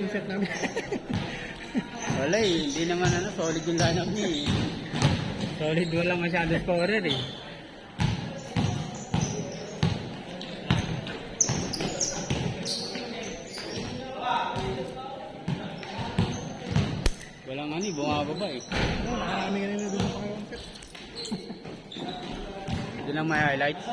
yung set namin. Wala eh, hindi naman ano, solid yung lineup niya eh. Solid, walang masyado scorer eh. Walang ano eh, bumababa eh. Oo, nakarami ka nila doon sa kayong set. Ito lang may highlights.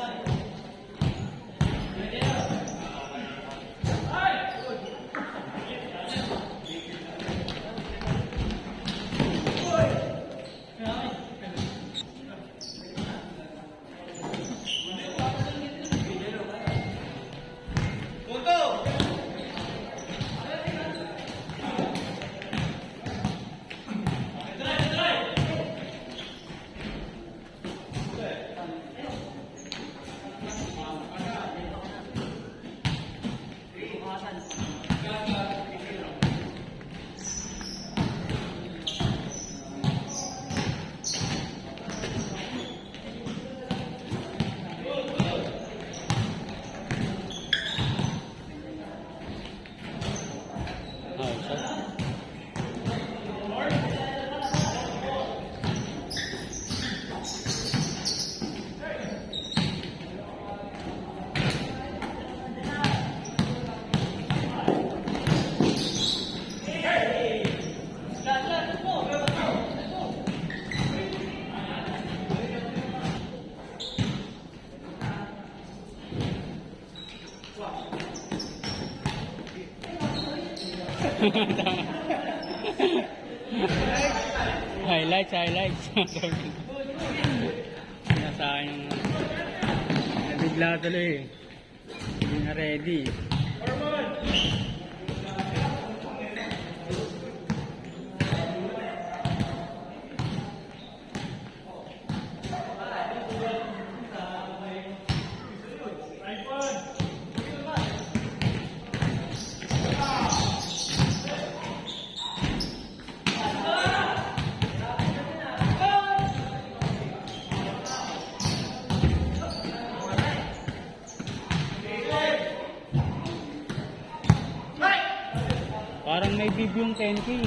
Highlights. Nasa akin yung nabigla tuloy eh. Hindi na ready. Parang may bib yung 10K.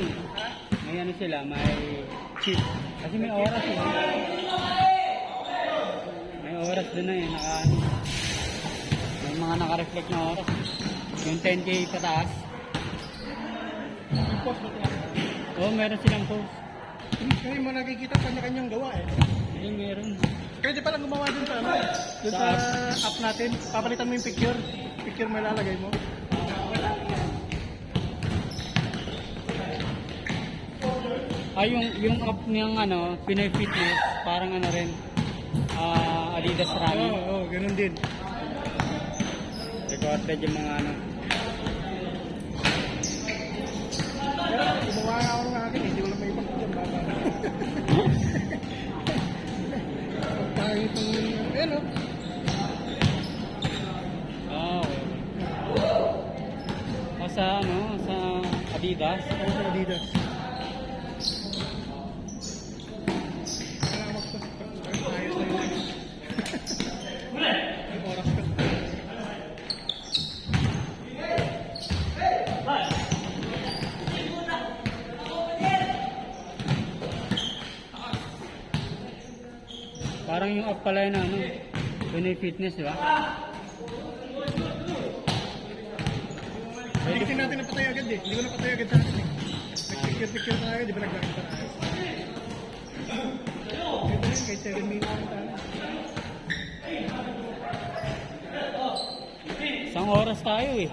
May ano sila, may chip. Kasi may oras eh. May oras din na eh. May mga naka-reflect na oras. Yung 10K pataas. Yung post mo ito. Oo, meron silang post. Hindi mo nakikita kanya-kanyang gawa eh. Hindi, meron. Pwede palang gumawa dun sa ano, dun sa app natin. Papalitan mo yung picture. Picture mo ilalagay mo. Yung app niyang ano, Pinoy Fitness, parang ano rin, Adidas Running. Oo, ganun din. Recorded yung mga ano. Gumawa nga ako ng akin, hindi ko lang may ibang picture. Baba. Pagpangit yung, ayun o. O sa ano, sa Adidas. Ako sa Adidas. Ayos na yun. Yung oras ko. Parang yung app pala yun, ano, Pinoy Fitness, di ba? Tingin natin na patay agad eh. Hindi ko na patay agad sa akin eh. Nag-picture tayo, di ba naglakit pa tayo? Ito rin, kahit 7 minutes na tayo. Isang oras tayo eh.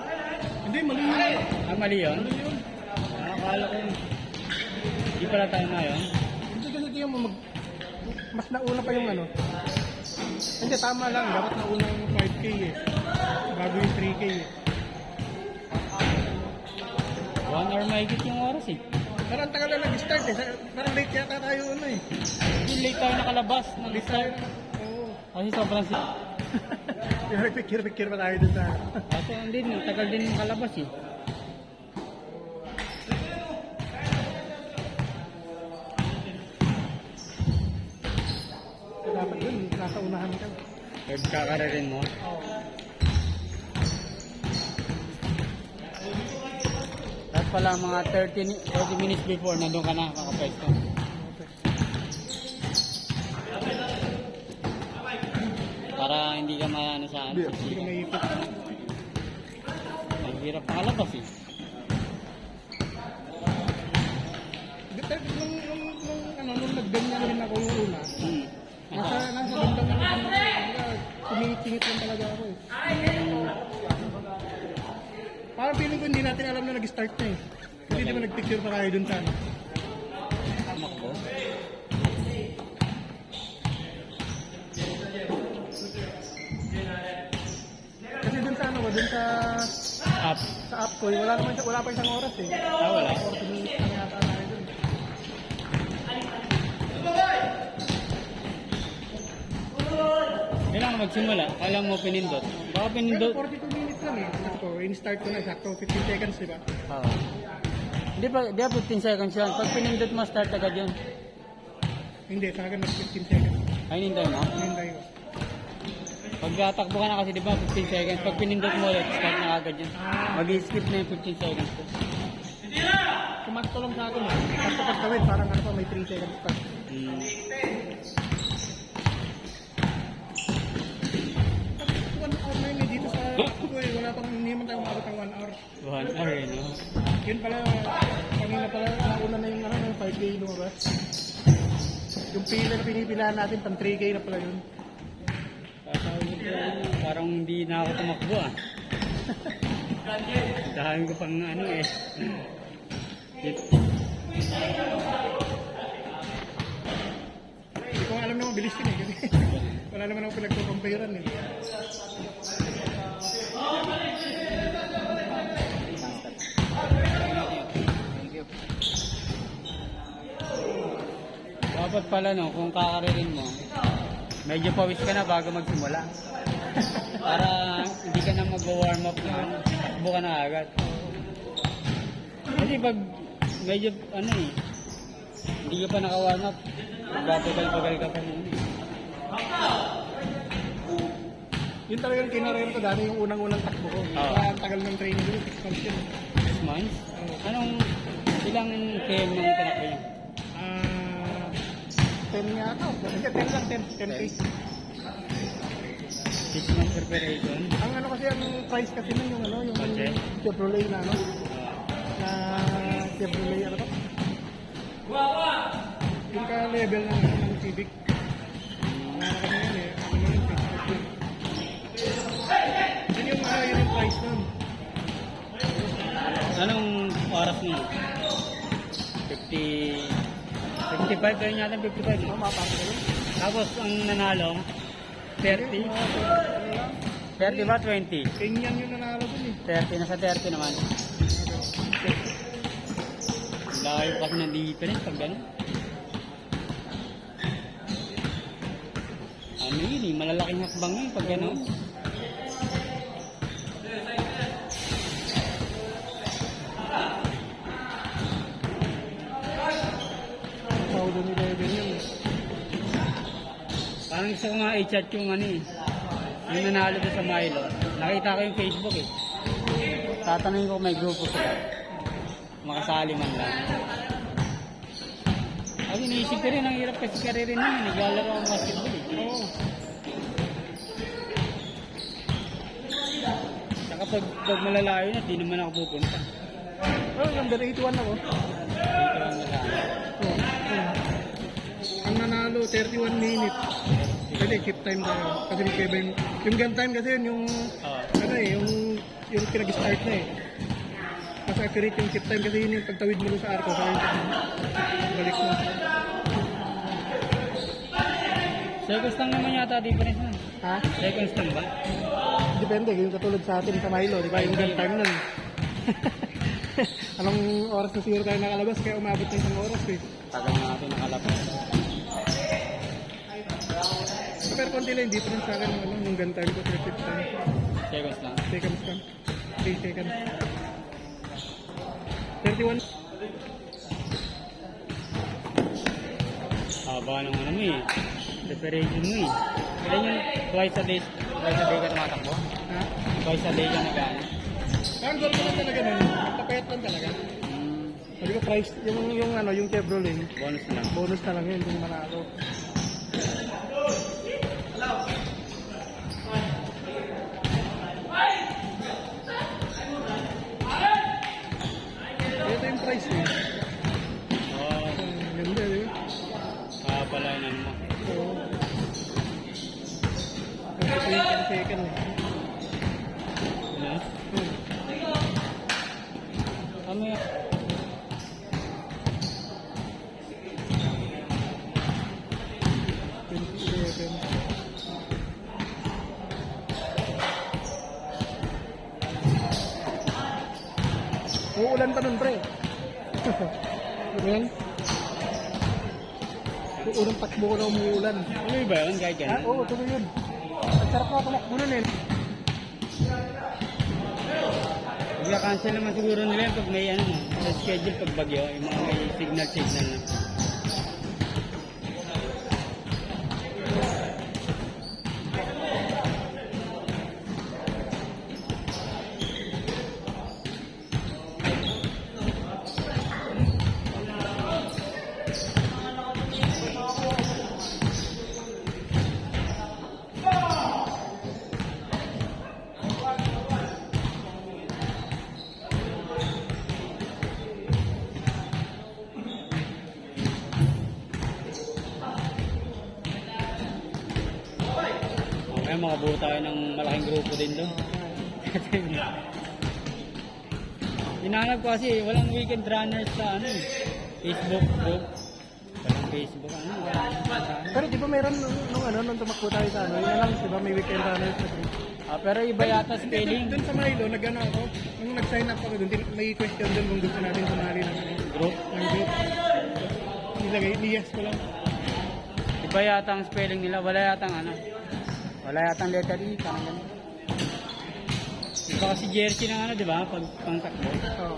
Hindi, mali yun. Mali yun? Mali yun. Nakakala ko yun. Hindi pala tayo ngayon. Hindi kasi tingnan mo, mas nauna pa yung ano. Hindi, tama lang. Dapat nauna yung 5K eh. Bago yung 3K eh. 1 hour mahigit yung oras eh. Parang tagal na nag-start eh. Parang late yata tayo ano eh. Hindi late tayo nakalabas. Late tayo. Nag-start. Oo. Kasi sobrang Yung picture pa tayo dun sa... Kaso hindi, tagal din makalabas eh. Dapat yun, nasa unahan ka. Pagkakararin mo. Oo. Tapos pala mga 30 minutes before, nandun ka na makapwesto. Para hindi ka maano sa ano. Hindi ka maipit. Ang hirap nakalabas eh. Nung nag-ganyan rin ako yung una, Hmm. nasa bandang sumingit-singit lang talaga ako eh. Parang feeling ko hindi natin alam na nag-start na eh. Hindi di ba nag-picture pa tayo dun sa ano. Tumakbo. Kasi dun sa ano, dun sa Up. app ko, wala pa isang oras eh. Wala. 40 minutes na yata tayo dun. Kailangan magsimula. Kailangan mo pinindot. Baka Pero pinindot. 42 minutes lang eh. Ito, in-start ko na, sakto 15 seconds diba? Oo. Hindi pa 15 seconds yan. Pag pinindot mo, start agad yun. Hindi, sa akin mas 15 seconds. Ay, nintay mo. Hinday ko. Pag tatakbo ka na kasi, di ba, 15 seconds. Pag pinindot mo ulit, start na agad yun. Mag-skip na yung 15 seconds ko. Kumakto lang sa akin eh. Sakto pagkawin, parang ano pa, may 3 seconds pa. Hmm. 1 hour na yun eh, dito sa app ko eh. Wala pang, hindi man tayo umabot ng 1 hour. 1 hour, eh, no? Yun pala, kanina pala, nauna na yung ano, yung 5K lumabas. Yung pila na pinipilahan natin, pang 3K na pala yun. Parang hindi na ako tumakbo ah. Dahil ko pang ano eh. Hindi ko alam na mabilis yun eh. Kasi wala naman ako pinagkukumparan eh. Dapat pala no, kung kakaririn mo, medyo pawis ka na bago magsimula. Para hindi ka na mag-warm up na, takbo ka na agad. Kasi pag medyo ano eh, hindi ka pa naka-warm up, bagal-bagal ka pa muna eh. Yun talagang kinarero ko dati yung unang-unang takbo ko. Oo. Kaya ang tagal ng training ko, 6 months yun. 6 months? Anong, ilang km nang tinakbo niya? 10 yata. Hindi, 10 lang, 10K. 6 months preparation? Ang ano kasi, ang price kasi nun yung ano, yung Kotse? Chevrolet na ano, na Chevrolet ano to? Yung ka-level ng Civic. Ano kasi yun eh, ano yun, 6 yun. Yun yung ano, yun yung price nun. Anong oras niya? 55 kayo natin, 55. Ano, mapapag ka nun? Tapos ang nanalo, 30. 30 ba? 20? Kenyan yung nanalo dun eh. 30, nasa 30 naman. Layo kasi ng difference pag gano'n. Ano yun eh, malalaking hakbang yun pag gano'n. Paudo ni level yun eh. Parang gusto ko nga i-chat yung ano eh. Yung nanalo doon sa Milo. Nakita ko yung Facebook eh. Tatanungin ko kung may grupo sila. Makasali man lang. Ay, iniisip ko rin, ang hirap kasi karirin namin. Naglalaro ang basketball eh. Oo. Saka pag malalayo na, di naman ako pupunta. Oh, number 81 ako. Dito lang nila. Oh. Ang nanalo, 31 minutes. Kasi keep time tayo. Kasi magkaiba yung gun time kasi yun, yung ano eh, yung pinag-start na eh. Mas accurate yung keep time kasi yun yung pagtawid mo sa arko. Kaya yung balik mo. Seconds lang naman yata difference nun. Ha? Seconds lang ba? Depende, yung katulad sa atin sa Milo, di ba? Yung gun time nun. Anong oras na siguro tayo nakalabas kaya umabot na isang oras eh. Tagal na natin nakalapos. Pero konti lang yung difference sa akin yung gun time ko, 30 time. Seconds lang. Seconds lang. 3 seconds. 31. Haba ng ano mo eh. Preparation mo eh. Kailan yung twice a day ka tumatakbo? Ha? Twice a day ka nag-ano? Ang goal ko lang talaga nun, tapayat lang talaga. Sabi ko price, yung ano, yung Chevrolet, Bonus na lang. bonus na lang yun, yung manalo. Ito yung price eh. Oh, Ganda, di ba? pala yun ano mo. Oo. Ito yung second eh. Ano? Hmm. Ano yan? Uulan pa nun, pre. Yan. Unang takbo ko na umuulan. Ano ba yun? Kahit Ah, yan? oo, tuloy yun. Ang sarap na tumakbo nun eh. Magka-cancel naman siguro nila yan pag may ano, sa schedule pag bagyo, yung mga may signal na. Okay, makabuo tayo ng malaking grupo din doon. Hinahanap ko kasi walang weekend runners sa ano eh. Facebook group. Walang Facebook ano. Pero di ba meron nung tumakbo tayo sa ano, yun lang, di ba may weekend runners na group. Pero iba yata spelling. Doon sa Milo, nag-ano ako, nung nag-sign up ako doon, may question doon kung gusto natin sumali ng Group. group. Nilagay, yes ko lang. Iba yata ang spelling nila. Wala yata ang ano. Wala yata ang letter E. Parang ganun. Iba kasi jersey ng ano, di ba? Pag pangtakbo. Oo.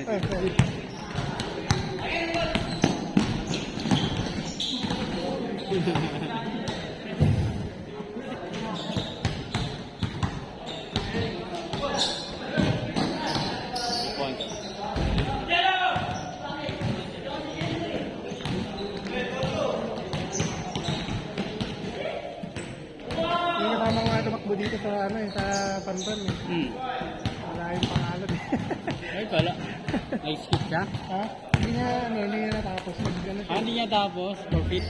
Ay, sorry. Point. Yung kasama ko nga tumakbo dito sa ano eh, sa Panpan eh. Wala yung pangalan eh. Ay pala. Ay skip siya. Ha? Hindi niya natapos. Nag-ano siya. Hindi niya tapos. Profit.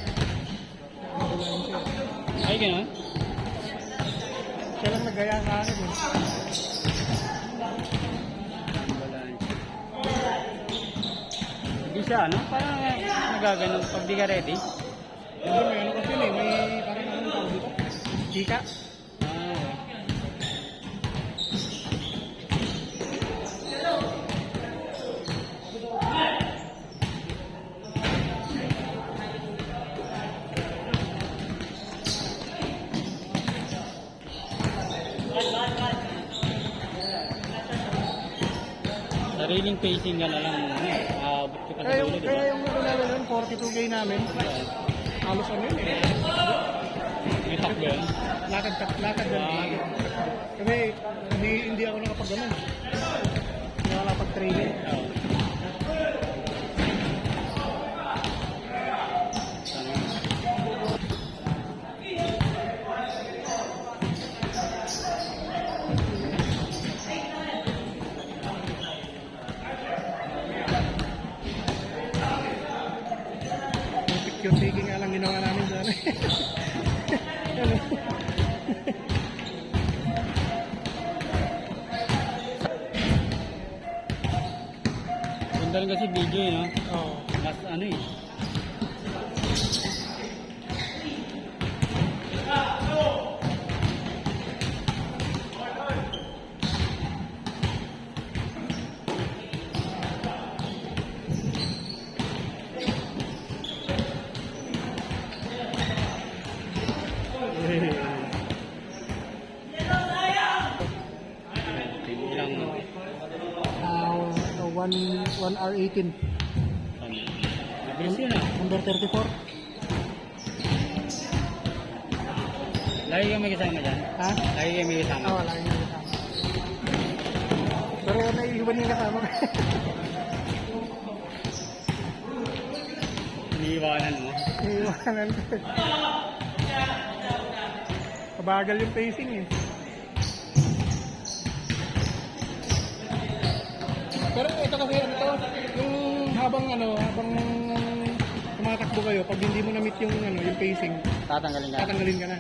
Nag-ano siya. Ay ganun. Siya lang nagaya sa akin eh. Wala. Hindi siya ano? Parang nagaganon pag di ka ready. Hindi, may ano kasi eh, may parang ano tawag dito. Chika. Sariling pacing ka na lang. Aabot ka pa sa Kaya dulo, di ba? yung ano namin nun, 42K namin. Halos ano yun eh. May takbo yun. Lakad lang. Lakad. Kasi hindi ako nakapag-ano. Hindi ako nakapag-training. Oo. Picture taking nga lang ginawa namin sa ano. Ano? Ganda rin kasi video eh, no? Oo. Mas ano eh. 1 hour 18. Mabilis yun ah. Number 34. Lagi ka may kasama dyan? Ha? Lagi ka may kasama? Oo, lagi yung kasama. Pero naiiwan yung kasama. Iniiwanan mo? Naiiwanan ko. Mabagal yung pacing eh. Pero ito kasi ano to, yung habang tumatakbo kayo, pag hindi mo na-meet yung yung pacing, Tatanggalin ka? tatanggalin ka na.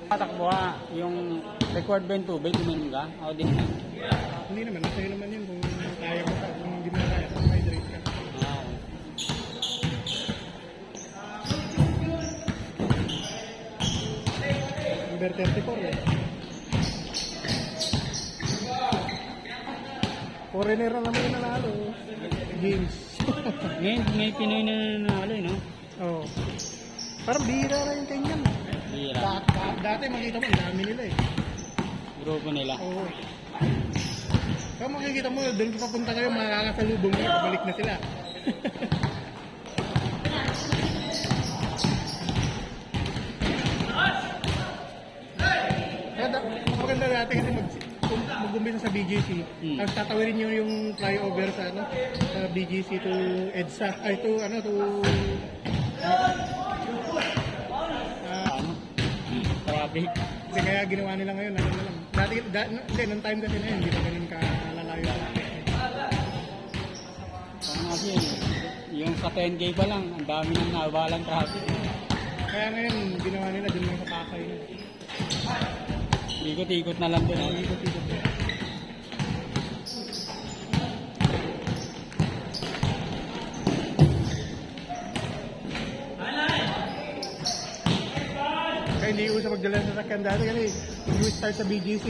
Tatakbo ka, yung record ba yung tubig, uminom ka? Ako din na. Hindi naman, nasa'yo naman yun kung kaya mo ka, kung hindi mo na kaya, hydrate ka. Ah, Number 34 eh. Foreigner na naman yung nanalo. Games. Ngayon, may Pinoy na nanalo eh, no? Oo. Parang bihira na yung Kenyan. Bira. Dati makita mo, ang dami nila eh. Grupo nila. Oo. Kaya makikita mo, doon papunta kayo, makakasalubong kayo, balik na sila. Kaya maganda dati kasi mag-umpisa sa BGC. Tapos tatawirin nyo yung flyover sa sa BGC to EDSA. Ay, to Ano? Traffic. kasi kaya ginawa nila ngayon, ano na lang. Hindi, nung time kasi na yun, hindi na ganun kalalayo. Ano kasi yun, yung sa 10K pa lang, ang dami nang nabalang traffic. Kaya ngayon, ginawa nila dun lang sa Pasay. Ikot-ikot na lang doon. Ikot-ikot. Kaya hindi uso magdala sa sakyan dati kasi mag-start sa BGC.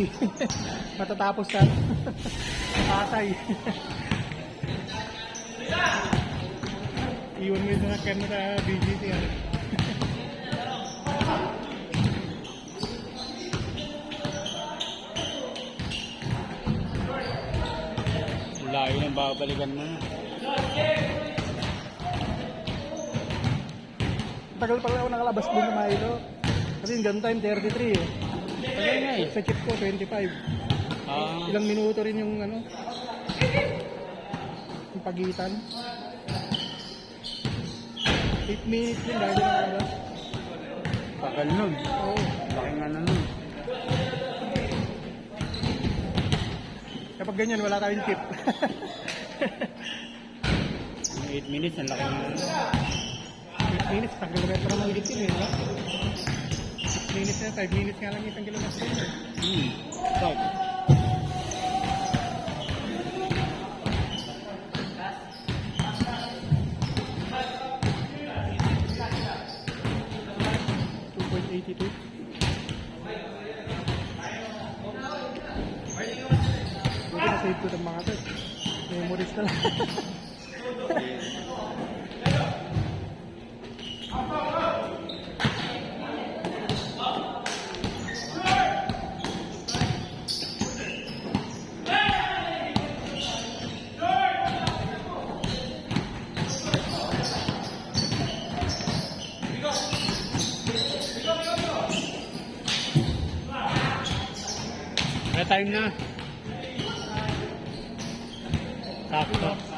Matatapos sa Pasay. Iwan mo yung sakyan mo sa BGC. Layo ng babalikan mo. Tagal pala ako nakalabas din sa Milo. Kasi yung gun time 33 eh. Tagal nga eh. Sa chip ko 25. Ah, Ilang minuto rin yung yung pagitan. 8 minutes din dahil nakalabas. tagal nun. Oo. Laki nga na nun. Kapag ganyan, wala tayong chip. 8 minutes, ang laki nga nun. 8 minutes, isang kilometro na mahigit yun eh. 6 minutes na, 5 minutes nga lang isang kilometro. Stop. Hindi na save ko ng mga to. Memories na lang. May time na. Sakto.